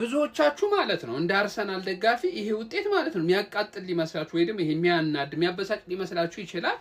ብዙዎቻችሁ ማለት ነው እንደ አርሰናል ደጋፊ ይሄ ውጤት ማለት ነው የሚያቃጥል ሊመስላችሁ ወይ ደግሞ ይሄ የሚያናድ የሚያበሳጭ ሊመስላችሁ ይችላል።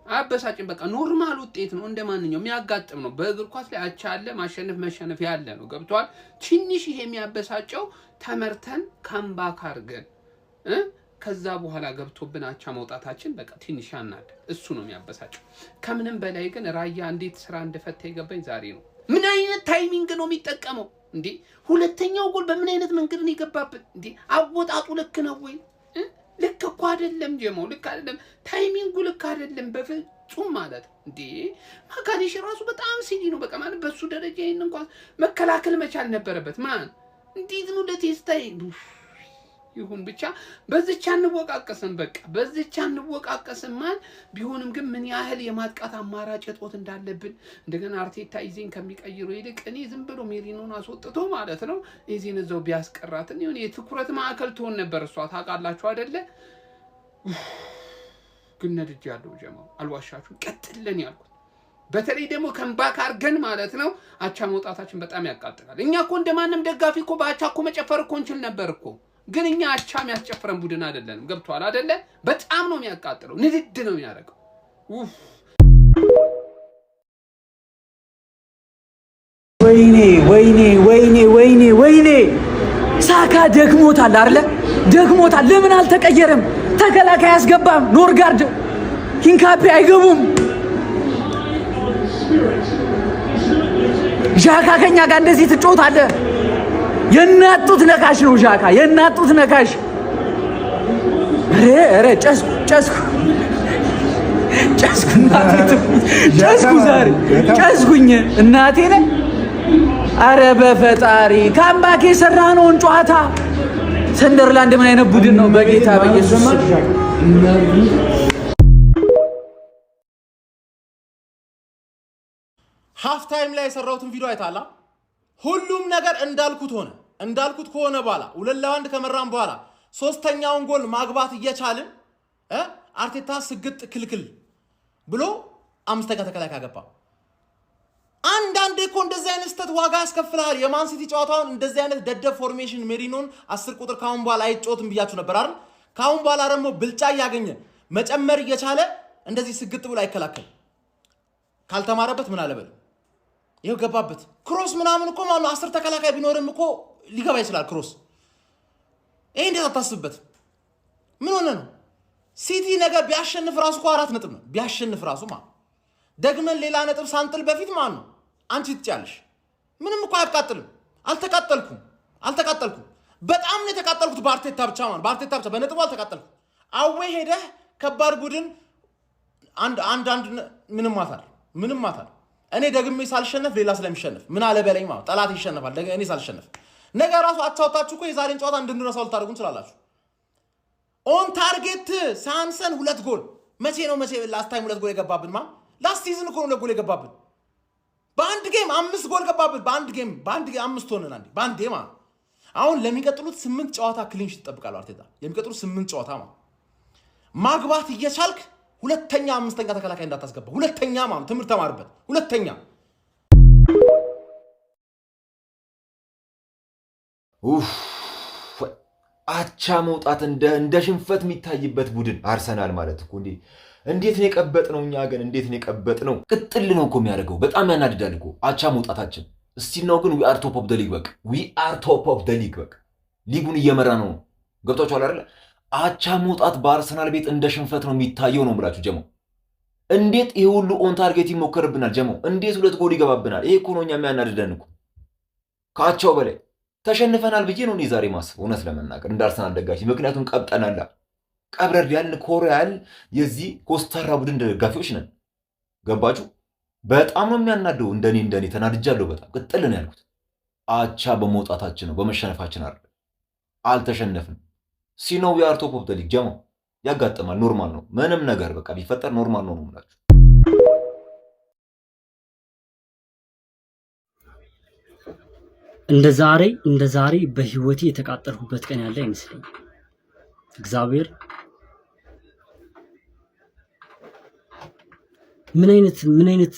አያበሳጭም። በቃ ኖርማል ውጤት ነው፣ እንደማንኛውም የሚያጋጥም ነው። በእግር ኳስ ላይ አቻ አለ፣ ማሸነፍ መሸነፍ ያለ ነው። ገብቷል። ትንሽ ይሄ የሚያበሳጨው ተመርተን ካምባክ አድርገን ከዛ በኋላ ገብቶብን አቻ መውጣታችን በቃ ትንሽ ያናድ፣ እሱ ነው የሚያበሳጨው። ከምንም በላይ ግን ራያ እንዴት ስራ እንደፈታ የገባኝ ዛሬ ነው። ምን አይነት ታይሚንግ ነው የሚጠቀመው እንዴ? ሁለተኛው ጎል በምን አይነት መንገድ ነው የገባበት እንዴ? አወጣጡ ልክ ነው ወይ? ልክ እኮ አይደለም ጀማው፣ ልክ አይደለም። ታይሚንጉ ልክ አይደለም በፍጹም ማለት እንዴ። ማካኒሽ ራሱ በጣም ሲኒ ነው በቃ ማለት በሱ ደረጃ ይሄን እንኳን መከላከል መቻል ነበረበት። ማን እንዴት ነው ለቴስታይ ይሁን ብቻ በዚህቻ እንወቃቀስን፣ በቃ በዚህቻ እንወቃቀስን ማን ቢሆንም ግን ምን ያህል የማጥቃት አማራጭ እጦት እንዳለብን እንደገና አርቴታ ኢዜን ከሚቀይሩ ይልቅ እኔ ዝም ብሎ ሜሪኖን አስወጥቶ ማለት ነው ኢዜን እዛው ቢያስቀራትን ይሁን የትኩረት ማዕከል ትሆን ነበር እሷ። ታውቃላችሁ አይደለ? ግን ነድጅ ያለው ጀማው አልዋሻችሁም፣ ቀጥለን ያልኩት በተለይ ደግሞ ካምባክ አድርገን ማለት ነው አቻ መውጣታችን በጣም ያቃጥላል። እኛ እኮ እንደማንም ደጋፊ እኮ በአቻ እኮ መጨፈር እኮ እንችል ነበር እኮ፣ ግን እኛ አቻ የሚያስጨፍረን ቡድን አይደለንም። ገብቷል አይደለ? በጣም ነው የሚያቃጥለው፣ ንድድ ነው የሚያደርገው። ወይኔ ወይኔ ወይኔ ወይኔ ወይኔ! ሳካ ደክሞታል አይደለ? ደክሞታል። ለምን አልተቀየረም? ተከላካይ አያስገባም። ኖርጋርድ ሂንካፔ አይገቡም። ዣካ ከኛ ጋር እንደዚህ ትጮታለህ? የናጡት ነካሽ ነው ዣካ፣ የናጡት ነካሽ። ኧረ ጨስኩ ዛሬ ጨስኩኝ እናቴ ነህ። አረ በፈጣሪ ካምባክ የሰራነውን ጨዋታ ሰንደርላንድ ምን አይነት ቡድን ነው? በጌታ በኢየሱስ ሃፍ ታይም ላይ የሰራሁትን ቪዲዮ አይታላ። ሁሉም ነገር እንዳልኩት ከሆነ በኋላ 2-1 ከመራን በኋላ ሶስተኛውን ጎል ማግባት እየቻልን አርቴታ ስግጥ ክልክል ብሎ አምስተኛ ተከላካይ ገባ። አንዳንዴ እኮ እንደዚህ አይነት ስህተት ዋጋ ያስከፍላል። የማን ሲቲ ጨዋታውን እንደዚህ አይነት ደደብ ፎርሜሽን ሜሪኖን 10 ቁጥር ካሁን በኋላ አይጮትም ብያችሁ ነበር አይደል? ካሁን በኋላ ደግሞ ብልጫ እያገኘ መጨመር እየቻለ እንደዚህ ስግጥ ብሎ አይከላከል። ካልተማረበት ምን አለበል ይሄው ገባበት። ክሮስ ምናምን እኮ ማለት 10 ተከላካይ ቢኖርም እኮ ሊገባ ይችላል ክሮስ። ይሄ እንዴት አታስብበት? ምን ሆነ ነው? ሲቲ ነገር ቢያሸንፍ ራሱ እኮ 4 ነጥብ ነው ቢያሸንፍ ራሱ ማለት ደግመን ሌላ ነጥብ ሳንጥል በፊት ማለት ነው አንቺ ትጫለሽ። ምንም እኮ አያቃጥልም። አልተቃጠልኩም። በጣም ነው የተቃጠልኩት በአርቴታ ብቻ ማለት በአርቴታ ብቻ በነጥቡ አልተቃጠልኩም። አዌ ሄደህ ከባድ ቡድን አንድ ምንም ማታል እኔ ደግሜ ሳልሸነፍ ሌላ ስለሚሸነፍ ምን አለ በለኝ ማለት ጠላት ይሸነፋል። እኔ ሳልሸነፍ ነገ ራሱ አቻውታችሁ እኮ የዛሬን ጨዋታ እንድንረሳው ልታደርጉን ትችላላችሁ። ኦን ታርጌት ሳንሰን 2 ጎል መቼ ላስት ታይም 2 ጎል የገባብን ማለት ላስት ሲዝን እኮ ነው 2 ጎል የገባብን። በአንድ ጌም 5 ጎል ገባብን። በአንድ ጌም 5 ሆነን በአንድ ጌም ማለት አሁን ለሚቀጥሉት 8 ጨዋታ ክሊን ሺት ይጠብቃሉ አርቴታ። የሚቀጥሉት 8 ጨዋታ ማለት ማግባት እየቻልክ ሁለተኛ አምስተኛ ተከላካይ እንዳታስገባ። ሁለተኛ ማለት ትምህርት ተማርበት። ሁለተኛ አቻ መውጣት እንደ ሽንፈት የሚታይበት ቡድን አርሰናል ማለት እኮ እንዴት ነው የቀበጥነው? እኛ ግን እንዴት ነው የቀበጥነው? ቅጥል ነው እኮ የሚያደርገው። በጣም ያናድዳል እኮ አቻ መውጣታችን። እስቲ ነው ግን we are top of the league በቃ we are top of the league በቃ ሊጉን እየመራ ነው። ገብቷችኋል አይደል? አቻ መውጣት በአርሰናል ቤት እንደ ሽንፈት ነው የሚታየው ነው ብላችሁ ጀማው። እንዴት ይሄ ሁሉ ኦን ታርጌት ይሞከርብናል ጀማው? እንዴት 2 ጎል ይገባብናል? ይሄ እኮ ነው እኛ የሚያናድደን እኮ ከአቻው በላይ ተሸንፈናል ብዬ ነው እኔ ዛሬ ማስበው እውነት ለመናገር እንደ አርሰናል ደጋፊ። ምክንያቱም ቀብጠናል፣ ቀብረር ያልን ኮሪያል የዚህ ኮስታራ ቡድን ደጋፊዎች ነን። ገባችሁ? በጣም ነው የሚያናደው። እንደኔ ተናድጃለሁ በጣም ቅጥል ነው ያልኩት። አቻ በመውጣታችን ነው በመሸነፋችን አይደል። አልተሸነፍንም። ሲኖ ዊ አር ቶፕ ኦፍ ዘ ሊግ ጀማው። ያጋጥማል፣ ኖርማል ነው። ምንም ነገር በቃ ቢፈጠር ኖርማል ነው የምላችሁ። እንደ ዛሬ በህይወቴ የተቃጠልኩበት ቀን ያለ አይመስለኝም። እግዚአብሔር ምን አይነት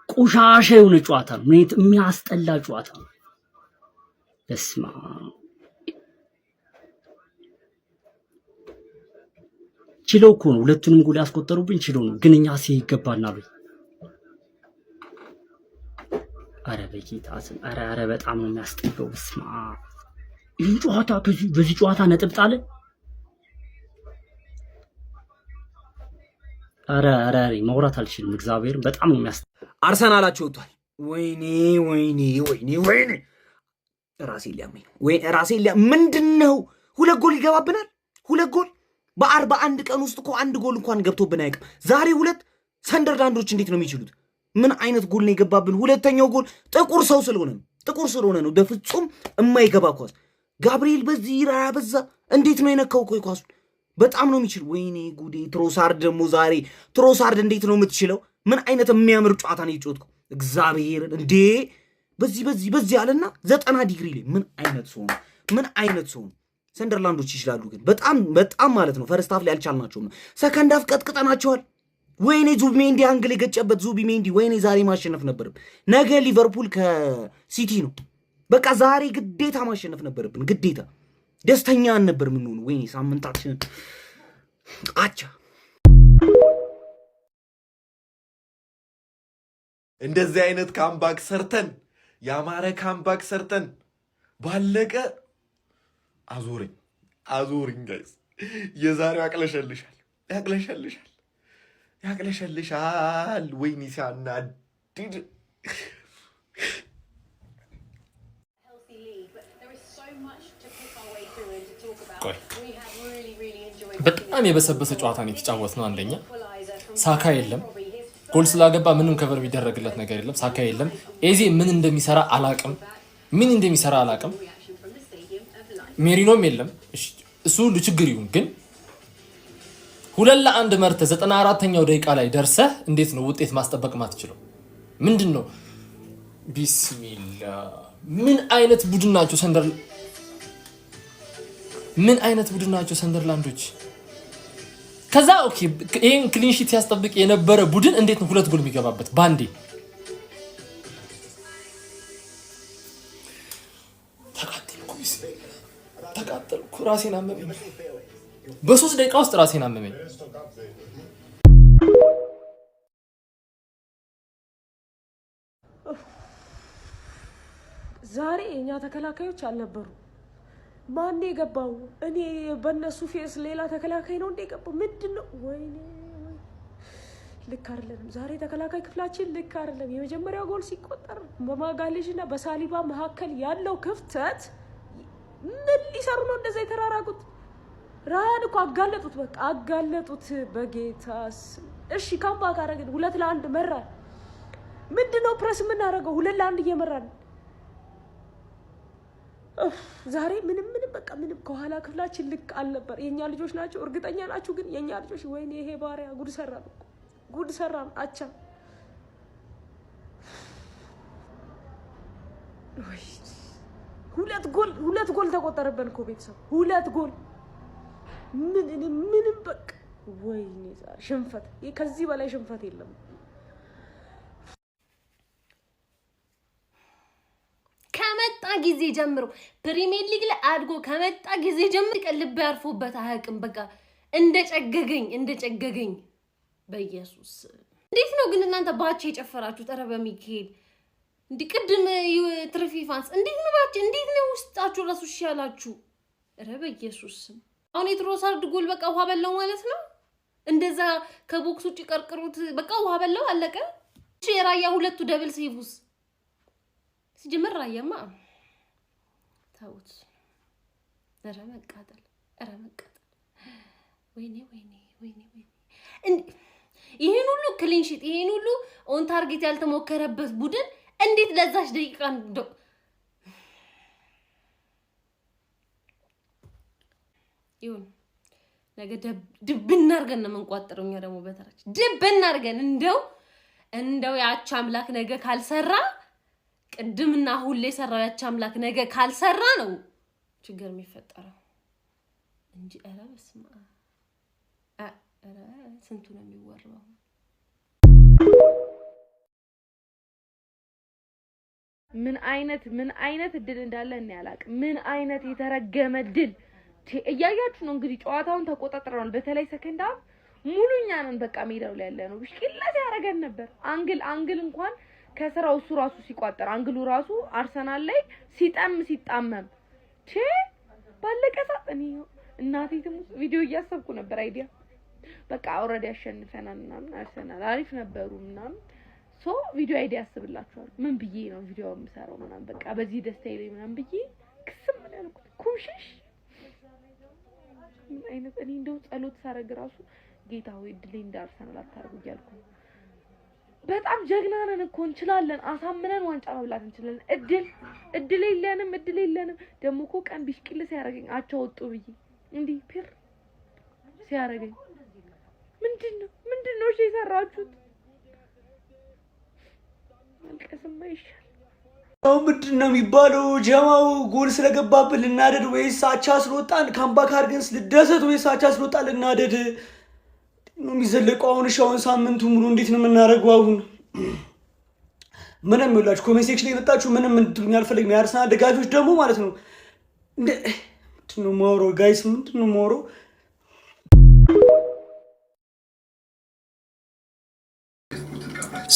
ቆሻሻ የሆነ ጨዋታ ነው። ምን አይነት የሚያስጠላ ጨዋታ ነው። በስማ ችለው እኮ ነው ሁለቱንም ጎል ያስቆጠሩብን ችለው ነው። ግን እኛ ሲገባናል። አረ በጌታ ስም አረ በጣም ነው የሚያስጠላው። በስማ ይህ ጨዋታ በዚህ ጨዋታ ነጥብ ጣለ። አረ ማውራት አልችልም። እግዚአብሔር በጣም ነው የሚያስጠላው። አርሰናላችሁ ወጥቷል። ወይኔ ራሴን ሊያመኝ ምንድነው? 2 ጎል ይገባብናል። 2 ጎል በ41 ቀን ውስጥ እኮ 1 ጎል እንኳን ገብቶብን አያውቅም። ዛሬ 2 ሰንደርላንዶች እንዴት ነው የሚችሉት? ምን አይነት ጎል ነው የገባብን? ሁለተኛው ጎል ጥቁር ስለሆነ ነው። በፍጹም የማይገባ ኳስ። ጋብሪኤል በዚህ በዛ እንዴት ነው የነካው? ቆይ ኳሱን በጣም ነው የሚችል። ወይኔ ጉዴ! ትሮሳርድ ደግሞ ዛሬ ትሮሳርድ እንዴት ነው የምትችለው? ምን አይነት የሚያምር ጨዋታ ነው የጮትከው? እግዚአብሔርን እንዴ! በዚህ አለና 90 ዲግሪ ላይ ምን አይነት ሰው ነው? ሰንደርላንዶች ይችላሉ ግን በጣም ማለት ነው። ፈርስት ሃፍ ላይ አልቻልናቸውም። ሰከንድ ሃፍ ቀጥቅጠናቸዋል። ወይኔ ዙቢሜንዲ አንግል የገጨበት ዙቢሜንዲ። ወይኔ ዛሬ ማሸነፍ ነበርም። ነገ ሊቨርፑል ከሲቲ ነው። በቃ ዛሬ ግዴታ ማሸነፍ ነበርብን። ግዴታ ደስተኛ ነበር የምንሆነው። ወይኔ ሳምንታችን አቻ። እንደዚህ አይነት ካምባክ ሰርተን ያማረ ካምባክ ሰርተን ባለቀ አዞረኝ ጋይስ። የዛሬው ያቅለሸልሻል። ወይኔ ሲያናድድ። በጣም የበሰበሰ ጨዋታ ነው የተጫወትነው። አንደኛ ሳካ የለም፣ ጎል ስላገባ ምንም ከቨር የሚደረግለት ነገር የለም። ሳካ የለም። ኤዜ ምን እንደሚሰራ አላቅም። ሜሪኖም የለም። እሱ ሁሉ ችግር ይሁን ግን 2-1 መርተ 94ኛው ደቂቃ ላይ ደርሰህ እንዴት ነው ውጤት ማስጠበቅ ማትችለው? ምንድነው? ቢስሚላ ምን አይነት ቡድን ናቸው ሰንደርላንዶች? ከዛ ኦኬ ይሄን ክሊን ሺት ሲያስጠብቅ የነበረ ቡድን እንዴት ነው 2 ጎል የሚገባበት ባንዴ? ተቃጠልኩ። ራሴን አመመኝ። በ3 ደቂቃ ውስጥ ራሴን አመመኝ። ዛሬ እኛ ተከላካዮች አልነበሩ። ማን የገባው? እኔ በእነሱ ፌስ ሌላ ተከላካይ ነው እንደ የገባው። ምንድነው? ወይኔ ልክ አይደለም። ዛሬ ተከላካይ ክፍላችን ልክ አይደለም። የመጀመሪያው ጎል ሲቆጠር በማጋሌሽና በሳሊባ መካከል ያለው ክፍተት ምን ሊሰሩ ነው እንደዛ የተራራቁት? ራን እኮ አጋለጡት። በቃ አጋለጡት በጌታስ። እሺ ካምባክ አደረግን። 2-1 መራን። ምንድነው ፕረስ የምናደርገው? 2-1 እየመራን ዛሬ ምንም በቃ ምንም ከኋላ ክፍላችን ልክ አልነበር። የኛ ልጆች ናቸው እርግጠኛ ናችሁ? ግን የኛ ልጆች ወይኔ ይሄ ባሪያ ጉድ ሰራን። አቻ ወይ 2 ጎል ተቆጠረብን እኮ ቤተሰብ። 2 ጎል ምንም በቃ ወይኔ ዛሬ ሽንፈት። ከዚህ በላይ ሽንፈት የለም። ከመጣ ጊዜ ጀምሮ ፕሪሚየር ሊግ ላይ አድጎ ከመጣ ጊዜ ጀምሮ ልብ ያርፎበት አያውቅም። በቃ እንደጨገገኝ በኢየሱስ። እንዴት ነው ግን እናንተ ባቼ የጨፈራችሁ? ኧረ በሚካኤል እንዲህ ቅድም ትርፊ ፋንስ እንዴት ነው ውስጣችሁ ራሱ ያላችሁ? ኧረ በኢየሱስ አሁን የትሮሳርድ ጎል በቃ ውሃ በላው ማለት ነው። እንደዛ ከቦክስ ውጪ ቀርቅሩት በቃ ውሃ በላው አለቀ። እሺ የራያ 2 ደብል ሴቭስ ሲጀመር ራያማ ታውት። ኧረ መቃጠል ወይኔ ይሄን ሁሉ ክሊን ሺት ይሄን ሁሉ ኦን ታርጌት ያልተሞከረበት ቡድን እንዴት ለዛች ደቂቃ እንደው ይሁን ነገ ድብና አድርገን ነው የምንቋጥረው። እኛ ደግሞ በተራች ድብና አድርገን እንደው ያቺ አምላክ ነገ ካልሰራ ቅድምና ሁሌ ሰራው ያቺ አምላክ ነገ ካልሰራ ነው ችግር የሚፈጠረው እንጂ ኧረ በስመ አብ ስንቱ ነው የሚወራው። ምን አይነት እድል እንዳለ እኔ አላቅም። ምን አይነት የተረገመ እድል እያያችሁ ነው እንግዲህ። ጨዋታውን ተቆጣጥረናል። በተለይ ሰከንድ ሃፍ ሙሉኛ ነን በቃ ሜዳው ላይ ያለ ነው። ብሽቅለት ያረጋን ነበር። አንግል እንኳን ከስራው እሱ ራሱ ሲቋጠር አንግሉ ራሱ አርሰናል ላይ ሲጣመም ባለቀ ሰዓት እኔ እናቴ ትሙት ቪዲዮ እያሰብኩ ነበር። አይዲያ በቃ ኦሬዲ አሸንፈናል ምናምን አርሰናል አሪፍ ነበሩ ምናምን ቪዲዮ አይዲያ ያስብላችኋል። ምን ብዬ ነው ቪዲዮ የምሰራው ምናምን በቃ በዚህ ደስታዬ ላይ ምናምን ብዬ ክስም ምን ያልኩት ኩምሽሽ ምን አይነት እኔ እንደው ጸሎት ሳረግ ራሱ ጌታ ሆይ እድሌ እንዳርሰናል አታርጉ እያልኩ በጣም ጀግና ነን እኮ እንችላለን። አሳምነን ዋንጫ መብላት እንችላለን። እድል የለንም ደግሞ እኮ ቀን ቢሽቅል ሲያረገኝ አቻው ወጡ ብዬ እንዲህ ፒር ሲያረገኝ ምንድነው እሺ የሰራችሁት? መልቀስማ ይሻል። ምንድነው የሚባለው? ጀማው ጎል ስለገባብን ልናደድ ወይስ አቻ ስለወጣን ካምባክ አድርገን ልደሰት ወይስ አቻ ስለወጣን ልናደድ ነው የሚዘለቀው? አሁን ሻውን ሳምንቱ ሙሉ እንዴት ነው የምናደርገው? አሁን ምንም ይላችሁ ኮሜንት ሴክሽን ላይ የመጣችሁ ምንም እንድትሉኝ አልፈልግም። የአርሰናል ደጋፊዎች ደግሞ ማለት ነው ምንድነው ማውራው? ጋይስ ምንድነው ማውራው?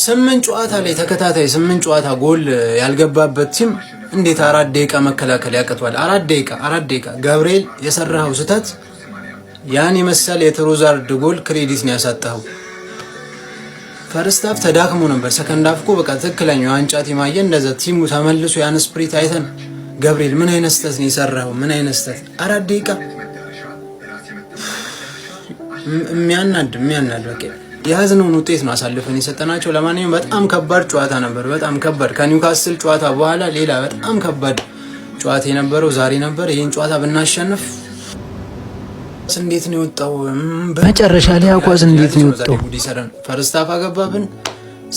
ስምንት ጨዋታ ላይ ተከታታይ 8 ጨዋታ ጎል ያልገባበት ቲም እንዴት 4 ደቂቃ መከላከል ያቀቷል? 4 ደቂቃ ገብርኤል የሰራው ስህተት ያን የመሰለ የትሮዛርድ ጎል ክሬዲት ነው ያሳጣው። ፈርስት ሃፍ ተዳክሞ ነበር። ሰከንድ ሃፍ እኮ በቃ ትክክለኛው ዋንጫ ቲም አየን። እንደዛ ቲሙ ተመልሶ ያን ስፕሪት አይተን ገብርኤል ምን አይነት ስህተት ነው የሰራው? ምን አይነት ስህተት 4 ደቂቃ የሚያናድ በቃ የያዝነውን ውጤት ነው አሳልፈን የሰጠናቸው። ለማንኛውም በጣም ከባድ ጨዋታ ነበር። በጣም ከባድ ከኒውካስል ጨዋታ በኋላ ሌላ በጣም ከባድ ጨዋታ የነበረው ዛሬ ነበር። ይህን ጨዋታ ብናሸንፍ እንዴት ነው የወጣው? በመጨረሻ ላይ አኳስ እንዴት ነው የወጣው? ፈርስት ሃፍ አገባብን፣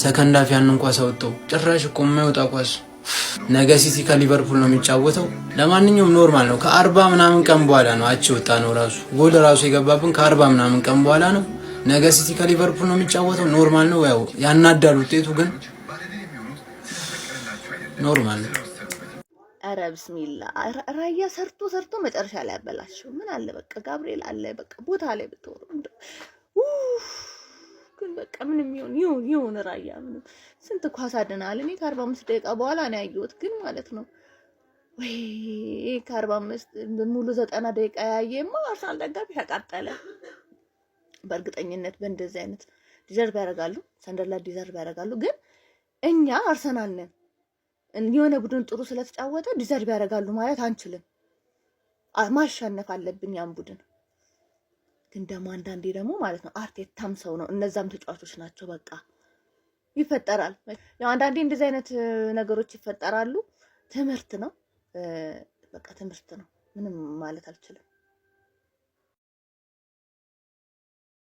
ሰከንድ ሃፍ ያንን ኳስ አወጣው። ጭራሽ እኮ የማይወጣ ኳስ። ነገ ሲቲ ከሊቨርፑል ነው የሚጫወተው። ለማንኛውም ኖርማል ነው። ከ40 ምናምን ቀን በኋላ ነው አቺ ወጣ ነው ራሱ ጎል ራሱ የገባብን ከ40 ምናምን ቀን በኋላ ነው። ነገ ሲቲ ከሊቨርፑል ነው የሚጫወተው። ኖርማል ነው። ያው ያናዳል ውጤቱ ግን ኖርማል ነው። ኧረ ብስሚላ ራያ ሰርቶ መጨረሻ ላይ ያበላሽው ምን አለ በቃ ጋብርኤል አለ በቃ ቦታ ላይ ብትወሩ ግን በቃ ምንም ይሁን ራያ ምንም ስንት ኳስ አድናል። እኔ ከ45 ደቂቃ በኋላ ነው ያየሁት ግን ማለት ነው ወይ ከ45 ሙሉ 90 ደቂቃ ያየማ አርሰናል ደጋፊ ተቃጠለ። በእርግጠኝነት በእንደዚህ አይነት ዲዘርቭ ያደርጋሉ፣ ሰንደርላንድ ዲዘርቭ ያደርጋሉ። ግን እኛ አርሰናል ነን የሆነ ቡድን ጥሩ ስለተጫወተ ዲዘርቭ ያደርጋሉ ማለት አንችልም። ማሸነፍ አለብን ያን ቡድን። ግን ደግሞ አንዳንዴ ደግሞ ማለት ነው አርቴታም ሰው ነው፣ እነዛም ተጫዋቾች ናቸው። በቃ ይፈጠራል። ያው አንዳንዴ እንደዚህ አይነት ነገሮች ይፈጠራሉ። ትምህርት ነው፣ በቃ ትምህርት ነው። ምንም ማለት አልችልም።